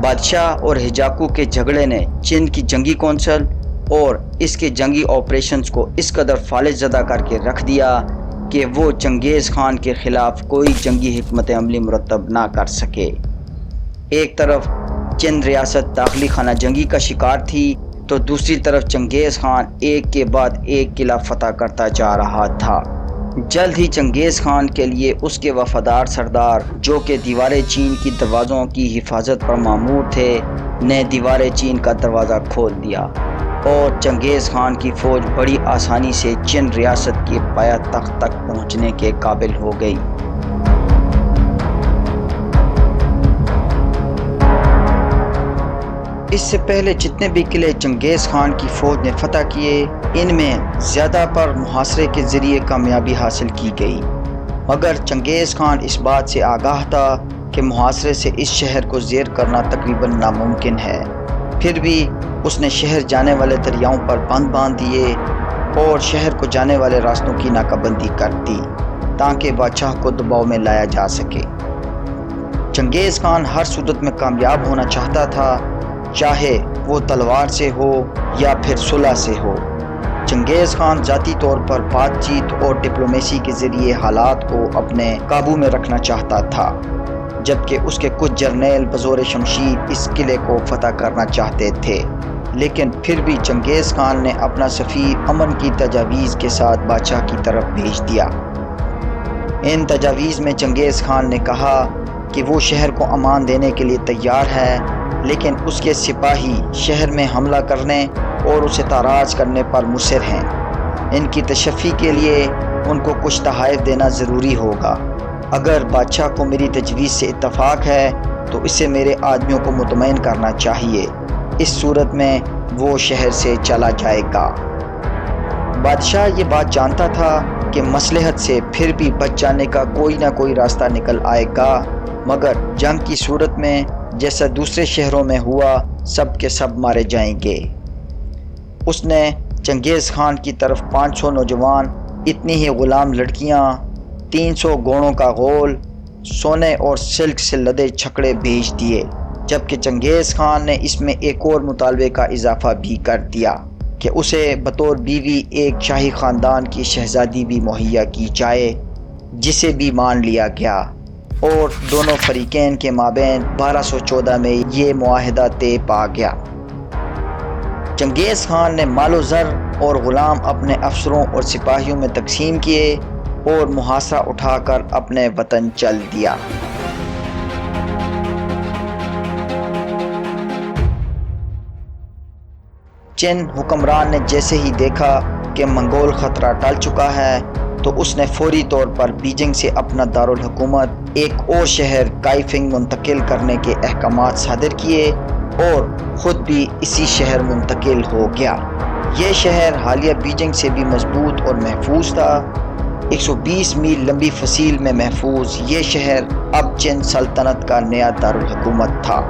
بادشاہ اور ہجاکو کے جھگڑے نے چین کی جنگی کونسل اور اس کے جنگی آپریشنز کو اس قدر فالج زدہ کر کے رکھ دیا کہ وہ چنگیز خان کے خلاف کوئی جنگی حکمت عملی مرتب نہ کر سکے۔ ایک طرف چین ریاست داخلی خانہ جنگی کا شکار تھی تو دوسری طرف چنگیز خان ایک کے بعد ایک قلعہ فتح کرتا جا رہا تھا۔ جلد ہی چنگیز خان کے لیے اس کے وفادار سردار جو کہ دیوار چین کی دروازوں کی حفاظت پر مامور تھے نے دیوار چین کا دروازہ کھول دیا اور چنگیز خان کی فوج بڑی آسانی سے چین ریاست کے پایہ تخت تک پہنچنے کے قابل ہو گئی۔ اس سے پہلے جتنے بھی قلعے چنگیز خان کی فوج نے فتح کیے ان میں زیادہ پر محاصرے کے ذریعے کامیابی حاصل کی گئی، مگر چنگیز خان اس بات سے آگاہ تھا کہ محاصرے سے اس شہر کو زیر کرنا تقریباً ناممکن ہے۔ پھر بھی اس نے شہر جانے والے دریاؤں پر بند باندھ دیے اور شہر کو جانے والے راستوں کی ناکہ بندی کر دی تاکہ بادشاہ کو دباؤ میں لایا جا سکے۔ چنگیز خان ہر صورت میں کامیاب ہونا چاہتا تھا، چاہے وہ تلوار سے ہو یا پھر صلح سے ہو۔ چنگیز خان ذاتی طور پر بات چیت اور ڈپلومیسی کے ذریعے حالات کو اپنے قابو میں رکھنا چاہتا تھا، جبکہ اس کے کچھ جرنیل بزور شمشیر اس قلعے کو فتح کرنا چاہتے تھے۔ لیکن پھر بھی چنگیز خان نے اپنا سفیر امن کی تجاویز کے ساتھ بادشاہ کی طرف بھیج دیا۔ ان تجاویز میں چنگیز خان نے کہا کہ وہ شہر کو امان دینے کے لیے تیار ہے، لیکن اس کے سپاہی شہر میں حملہ کرنے اور اسے تاراج کرنے پر مصر ہیں۔ ان کی تشفی کے لیے ان کو کچھ تحائف دینا ضروری ہوگا۔ اگر بادشاہ کو میری تجویز سے اتفاق ہے تو اسے میرے آدمیوں کو مطمئن کرنا چاہیے، اس صورت میں وہ شہر سے چلا جائے گا۔ بادشاہ یہ بات جانتا تھا کہ مصلحت سے پھر بھی بچ جانے کا کوئی نہ کوئی راستہ نکل آئے گا، مگر جنگ کی صورت میں جیسا دوسرے شہروں میں ہوا سب کے سب مارے جائیں گے۔ اس نے چنگیز خان کی طرف 500 نوجوان، اتنی ہی غلام لڑکیاں، 300 گھوڑوں کا غول، سونے اور سلک سے لدے چھکڑے بھیج دیے، جبکہ چنگیز خان نے اس میں ایک اور مطالبے کا اضافہ بھی کر دیا کہ اسے بطور بیوی ایک شاہی خاندان کی شہزادی بھی مہیا کی جائے، جسے بھی مان لیا گیا، اور دونوں فریقین کے مابین 1214 میں یہ معاہدہ طے پا گیا۔ چنگیز خان نے مال و زر اور غلام اپنے افسروں اور سپاہیوں میں تقسیم کیے اور محاصرہ اٹھا کر اپنے وطن چل دیا۔ چین حکمران نے جیسے ہی دیکھا کہ منگول خطرہ ٹل چکا ہے تو اس نے فوری طور پر بیجنگ سے اپنا دارالحکومت ایک اور شہر کائفنگ منتقل کرنے کے احکامات صادر کیے اور خود بھی اسی شہر منتقل ہو گیا۔ یہ شہر حالیہ بیجنگ سے بھی مضبوط اور محفوظ تھا۔ 120 میل لمبی فصیل میں محفوظ یہ شہر اب چین سلطنت کا نیا دارالحکومت تھا۔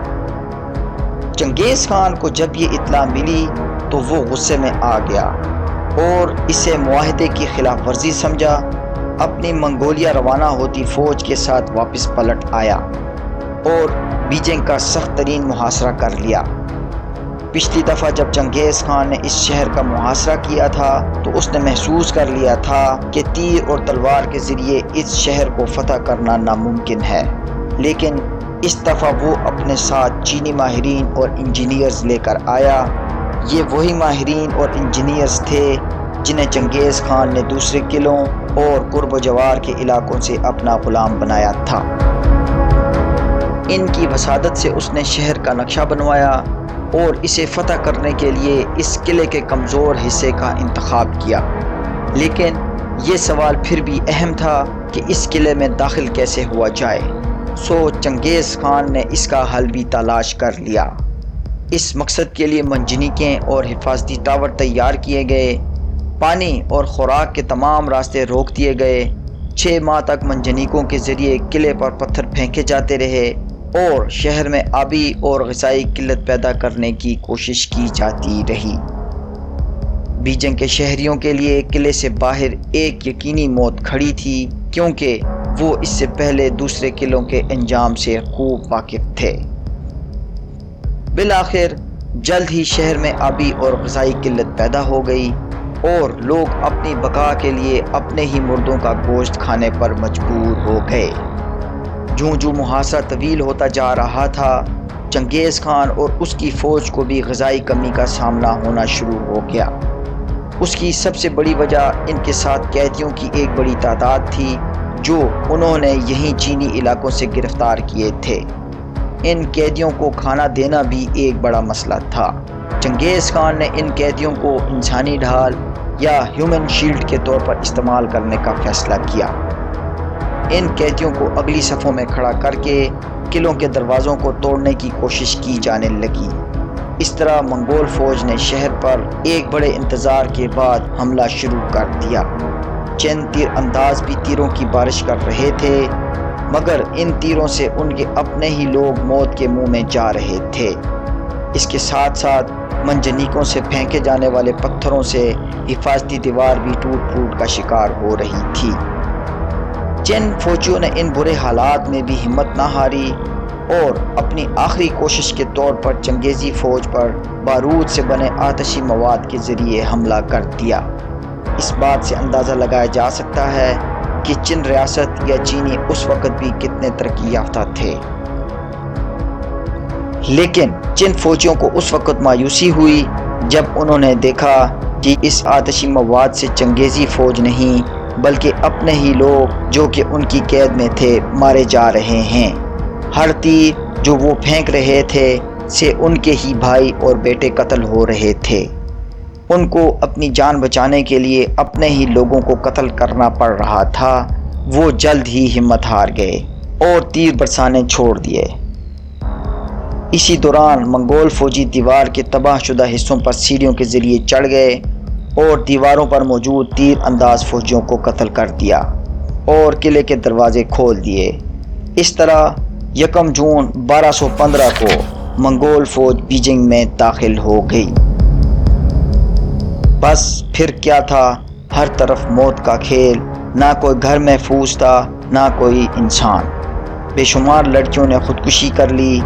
چنگیز خان کو جب یہ اطلاع ملی تو وہ غصے میں آ گیا اور اسے معاہدے کی خلاف ورزی سمجھا۔ اپنی منگولیا روانہ ہوتی فوج کے ساتھ واپس پلٹ آیا اور بیجنگ کا سخت ترین محاصرہ کر لیا۔ پچھلی دفعہ جب چنگیز خان نے اس شہر کا محاصرہ کیا تھا تو اس نے محسوس کر لیا تھا کہ تیر اور تلوار کے ذریعے اس شہر کو فتح کرنا ناممکن ہے، لیکن اس دفعہ وہ اپنے ساتھ چینی ماہرین اور انجینئرز لے کر آیا۔ یہ وہی ماہرین اور انجینئرز تھے جنہیں چنگیز خان نے دوسرے قلعوں اور قرب و جوار کے علاقوں سے اپنا غلام بنایا تھا۔ ان کی وسادت سے اس نے شہر کا نقشہ بنوایا اور اسے فتح کرنے کے لیے اس قلعے کے کمزور حصے کا انتخاب کیا، لیکن یہ سوال پھر بھی اہم تھا کہ اس قلعے میں داخل کیسے ہوا جائے، سو چنگیز خان نے اس کا حل بھی تلاش کر لیا۔ اس مقصد کے لیے منجنیقیں اور حفاظتی ٹاور تیار کیے گئے، پانی اور خوراک کے تمام راستے روک دیے گئے۔ 6 ماہ تک منجنیقوں کے ذریعے قلعے پر پتھر پھینکے جاتے رہے اور شہر میں آبی اور غذائی قلت پیدا کرنے کی کوشش کی جاتی رہی۔ بیجنگ کے شہریوں کے لیے قلعے سے باہر ایک یقینی موت کھڑی تھی، کیونکہ وہ اس سے پہلے دوسرے قلعوں کے انجام سے خوب واقف تھے۔ بالآخر جلد ہی شہر میں آبی اور غذائی قلت پیدا ہو گئی اور لوگ اپنی بقا کے لیے اپنے ہی مردوں کا گوشت کھانے پر مجبور ہو گئے۔ جوں جوں محاصرہ طویل ہوتا جا رہا تھا، چنگیز خان اور اس کی فوج کو بھی غذائی کمی کا سامنا ہونا شروع ہو گیا۔ اس کی سب سے بڑی وجہ ان کے ساتھ قیدیوں کی ایک بڑی تعداد تھی جو انہوں نے یہیں چینی علاقوں سے گرفتار کیے تھے۔ ان قیدیوں کو کھانا دینا بھی ایک بڑا مسئلہ تھا۔ چنگیز خان نے ان قیدیوں کو انسانی ڈھال یا ہیومن شیلڈ کے طور پر استعمال کرنے کا فیصلہ کیا۔ ان قیدیوں کو اگلی صفوں میں کھڑا کر کے قلعوں کے دروازوں کو توڑنے کی کوشش کی جانے لگی۔ اس طرح منگول فوج نے شہر پر ایک بڑے انتظار کے بعد حملہ شروع کر دیا۔ چند تیر انداز بھی تیروں کی بارش کر رہے تھے، مگر ان تیروں سے ان کے اپنے ہی لوگ موت کے منہ میں جا رہے تھے۔ اس کے ساتھ ساتھ منجنیقوں سے پھینکے جانے والے پتھروں سے حفاظتی دیوار بھی ٹوٹ پھوٹ کا شکار ہو رہی تھی۔ جن فوجیوں نے ان برے حالات میں بھی ہمت نہ ہاری اور اپنی آخری کوشش کے طور پر چنگیزی فوج پر بارود سے بنے آتشی مواد کے ذریعے حملہ کر دیا۔ اس بات سے اندازہ لگایا جا سکتا ہے کہ چین ریاست یا چینی اس وقت بھی کتنے ترقی یافتہ تھے۔ لیکن چین فوجیوں کو اس وقت مایوسی ہوئی جب انہوں نے دیکھا کہ اس آتشی مواد سے چنگیزی فوج نہیں بلکہ اپنے ہی لوگ جو کہ ان کی قید میں تھے مارے جا رہے ہیں۔ ہر تیر جو وہ پھینک رہے تھے سے ان کے ہی بھائی اور بیٹے قتل ہو رہے تھے۔ ان کو اپنی جان بچانے کے لیے اپنے ہی لوگوں کو قتل کرنا پڑ رہا تھا۔ وہ جلد ہی ہمت ہار گئے اور تیر برسانے چھوڑ دیے۔ اسی دوران منگول فوجی دیوار کے تباہ شدہ حصوں پر سیڑھیوں کے ذریعے چڑھ گئے اور دیواروں پر موجود تیر انداز فوجیوں کو قتل کر دیا اور قلعے کے دروازے کھول دیے۔ اس طرح 1 جون 1215 کو منگول فوج بیجنگ میں داخل ہو گئی۔ بس پھر کیا تھا، ہر طرف موت کا کھیل، نہ کوئی گھر محفوظ تھا نہ کوئی انسان۔ بے شمار لڑکیوں نے خودکشی کر لی۔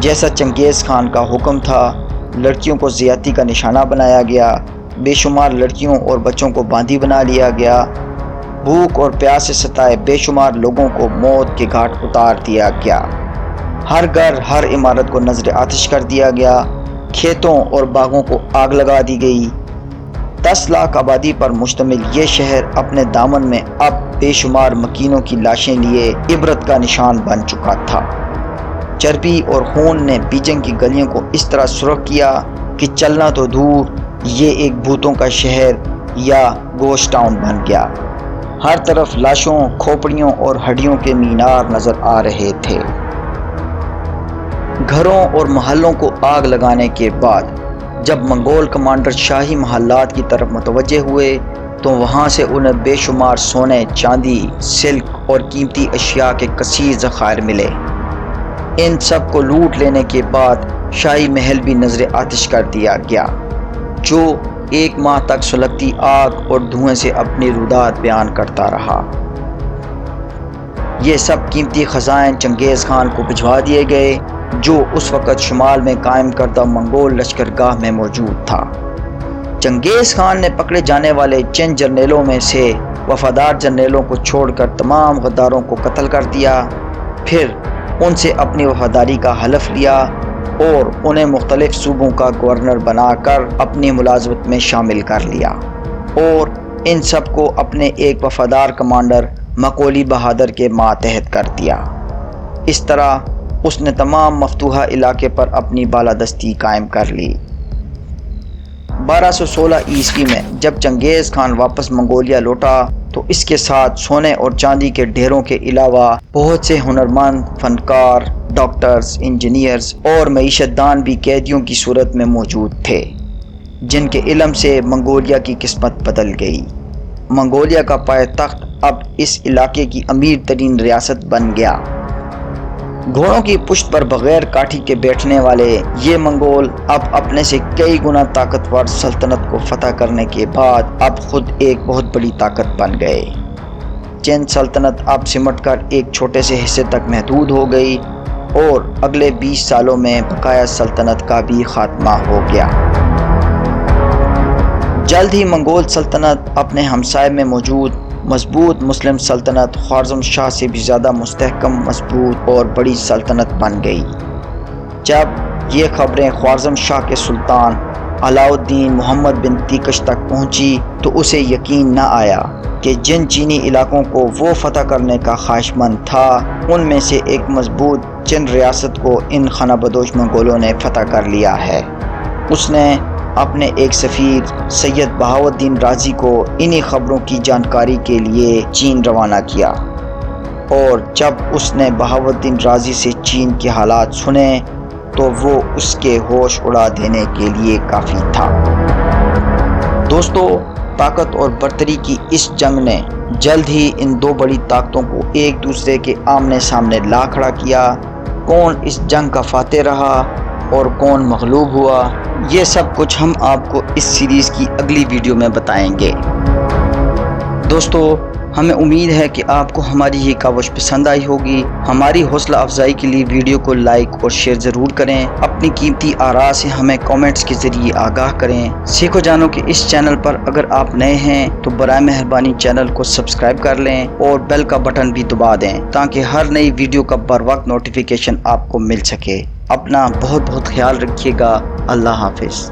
جیسا چنگیز خان کا حکم تھا، لڑکیوں کو زیادتی کا نشانہ بنایا گیا۔ بے شمار لڑکیوں اور بچوں کو باندھی بنا لیا گیا۔ بھوک اور پیاس سے ستائے بے شمار لوگوں کو موت کے گھاٹ اتار دیا گیا۔ ہر گھر، ہر عمارت کو نذر آتش کر دیا گیا۔ کھیتوں اور باغوں کو آگ لگا دی گئی۔ 10 لاکھ آبادی پر مشتمل یہ شہر اپنے دامن میں اب بے شمار مکینوں کی لاشیں لیے عبرت کا نشان بن چکا تھا۔ چربی اور خون نے بیجنگ کی گلیوں کو اس طرح سرخ کیا کہ چلنا تو دور، یہ ایک بھوتوں کا شہر یا گوشٹ ٹاؤن بن گیا۔ ہر طرف لاشوں، کھوپڑیوں اور ہڈیوں کے مینار نظر آ رہے تھے۔ گھروں اور محلوں کو آگ لگانے کے بعد جب منگول کمانڈر شاہی محلات کی طرف متوجہ ہوئے تو وہاں سے انہیں بے شمار سونے، چاندی، سلک اور قیمتی اشیاء کے کثیر ذخائر ملے۔ ان سب کو لوٹ لینے کے بعد شاہی محل بھی نذر آتش کر دیا گیا، جو 1 ماہ تک سلگتی آگ اور دھوئیں سے اپنی رودات بیان کرتا رہا۔ یہ سب قیمتی خزائن چنگیز خان کو بھجوا دیے گئے، جو اس وقت شمال میں قائم کردہ منگول لشکرگاہ میں موجود تھا۔ چنگیز خان نے پکڑے جانے والے چند جرنیلوں میں سے وفادار جرنیلوں کو چھوڑ کر تمام غداروں کو قتل کر دیا، پھر ان سے اپنی وفاداری کا حلف لیا اور انہیں مختلف صوبوں کا گورنر بنا کر اپنی ملازمت میں شامل کر لیا اور ان سب کو اپنے ایک وفادار کمانڈر مکولی بہادر کے ماتحت کر دیا۔ اس طرح اس نے تمام مفتوحہ علاقے پر اپنی بالادستی قائم کر لی۔ 1216 عیسوی میں جب چنگیز خان واپس منگولیا لوٹا تو اس کے ساتھ سونے اور چاندی کے ڈھیروں کے علاوہ بہت سے ہنرمند، فنکار، ڈاکٹرز، انجینئرز اور معیشت دان بھی قیدیوں کی صورت میں موجود تھے، جن کے علم سے منگولیا کی قسمت بدل گئی۔ منگولیا کا پائے تخت اب اس علاقے کی امیر ترین ریاست بن گیا۔ گھوڑوں کی پشت پر بغیر کاٹھی کے بیٹھنے والے یہ منگول اب اپنے سے کئی گنا طاقتور سلطنت کو فتح کرنے کے بعد اب خود ایک بہت بڑی طاقت بن گئے۔ چین سلطنت اب سمٹ کر ایک چھوٹے سے حصے تک محدود ہو گئی اور اگلے 20 سالوں میں بقایا سلطنت کا بھی خاتمہ ہو گیا۔ جلد ہی منگول سلطنت اپنے ہمسائے میں موجود مضبوط مسلم سلطنت خوارزم شاہ سے بھی زیادہ مستحکم، مضبوط اور بڑی سلطنت بن گئی۔ جب یہ خبریں خوارزم شاہ کے سلطان علاء الدین محمد بن تیکش تک پہنچی تو اسے یقین نہ آیا کہ جن چینی علاقوں کو وہ فتح کرنے کا خواہش مند تھا ان میں سے ایک مضبوط چین ریاست کو ان خانہ بدوش منگولوں نے فتح کر لیا ہے۔ اس نے اپنے ایک سفیر سید بہاؤالدین رازی کو انہی خبروں کی جانکاری کے لیے چین روانہ کیا، اور جب اس نے بہاؤالدین رازی سے چین کے حالات سنے تو وہ اس کے ہوش اڑا دینے کے لیے کافی تھا۔ دوستو، طاقت اور برتری کی اس جنگ نے جلد ہی ان دو بڑی طاقتوں کو ایک دوسرے کے آمنے سامنے لا کھڑا کیا۔ کون اس جنگ کا فاتح رہا اور کون مغلوب ہوا، یہ سب کچھ ہم آپ کو اس سیریز کی اگلی ویڈیو میں بتائیں گے۔ دوستو، ہمیں امید ہے کہ آپ کو ہماری یہ کاوش پسند آئی ہوگی۔ ہماری حوصلہ افزائی کے لیے ویڈیو کو لائک اور شیئر ضرور کریں۔ اپنی قیمتی آراء سے ہمیں کامنٹس کے ذریعے آگاہ کریں۔ سیکھو جانو کہ اس چینل پر اگر آپ نئے ہیں تو برائے مہربانی چینل کو سبسکرائب کر لیں اور بیل کا بٹن بھی دبا دیں تاکہ ہر نئی ویڈیو کا بر وقت نوٹیفیکیشن آپ کو مل سکے۔ اپنا بہت خیال رکھیے گا۔ اللہ حافظ۔